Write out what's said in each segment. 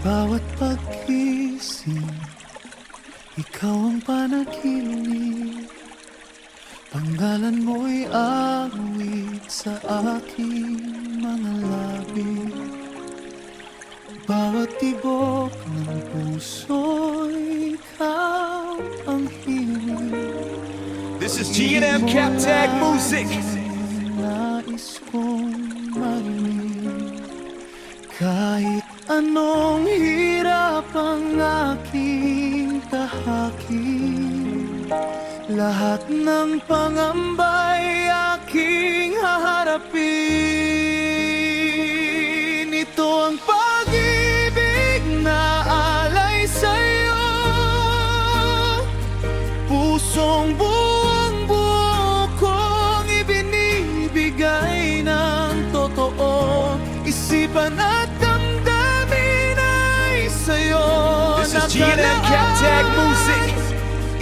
Bawat pagkising, ikaw ang panaginip. Pangalan mo'y awit sa aking mga labi. Bawat tibok ng puso'y ikaw ang hiling. This is G&M Captag Music. Nais kong marinig. Kahit anong hirap ang aking tahakin, lahat ng pangambay aking haharapin. Ito ang pag-ibig na alay sa'yo, pusong buong buo kong ibinibigay ng totoo. Isipan at damdamin ay sa'yo. This is G&M Captag Music.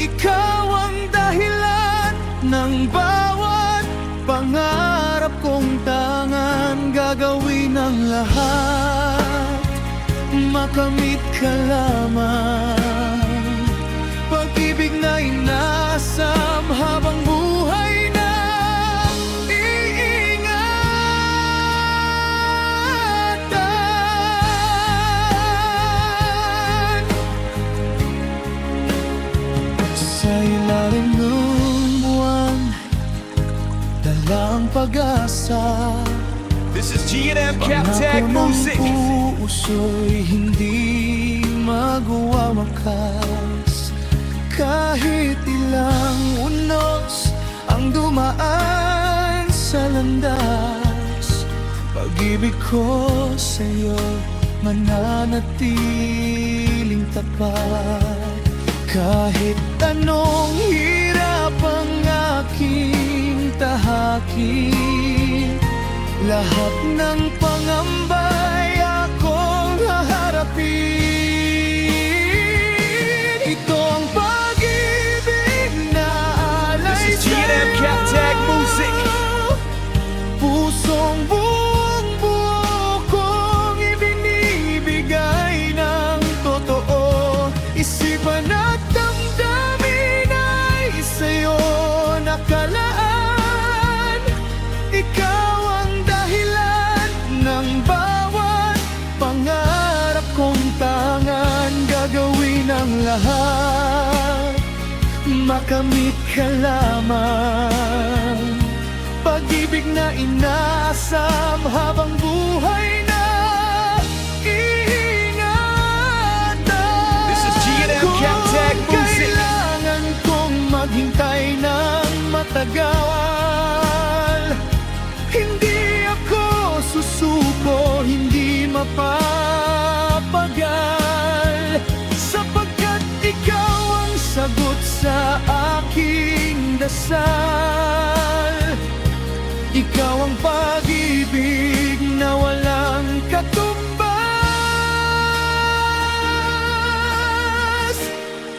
Ikaw ang dahilan ng bawat pangarap kong tangan. Gagawin ang lahat, makamit ka lamang. Pag-ibig na inasam habang buhay na iingatan. Sa ilalim ng buwan, dala ang pag-asa. This is G&M Captag Music. Pangako ng puso'y hindi magwawakas. Kahit ilang unos ang dumaan sa landas, pag-ibig ko sa'yo mananatiling tapat. Kahit anong hirap ang aking tahakin, lahat ng pangambay akong haharapin. Ito ang pag-ibig na alay This is G&M Captag Music. pusong buong buo kong ibinibigay ng totoo. Isipan at damdamin ay sa'yo nakalaan. Ikaw ang dahilan ng bawat pangarap kong tangan. Gagawin ang lahat, makamit ka lamang. Pag-ibig na inasam habang buhay na iingatan. This is G&M Captag Kung Music. kailangan kong maghintay ng matagal, hindi ako susuko, hindi mapapagal. Sapagkat ikaw ang sagot sa aking dasal. Ikaw ang pag-ibig na walang katumbas.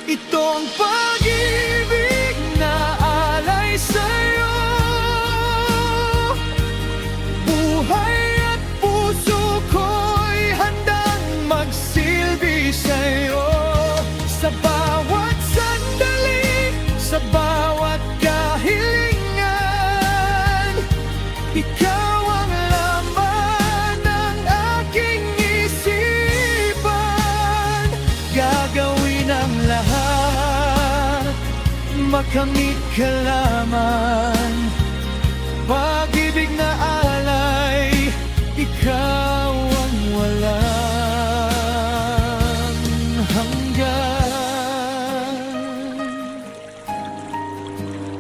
Ito ang pag-ibig na alay sa'yo. Buhay at puso ko'y handang magsilbi sa'yo. Sa bawat sandali, sa bawat kahilingan, ikaw ang laman ng aking isipan. Gagawin ang lahat, makamit ka lamang. Pag-ibig na alay, ikaw ang walang hanggan.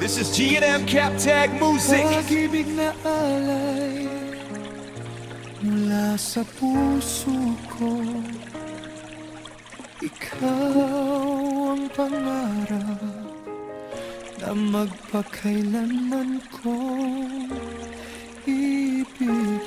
This is G&M Captag Music. Pag-ibig na alay mula sa puso ko. Ikaw ang pangarap na magpakailanman kong ibigin.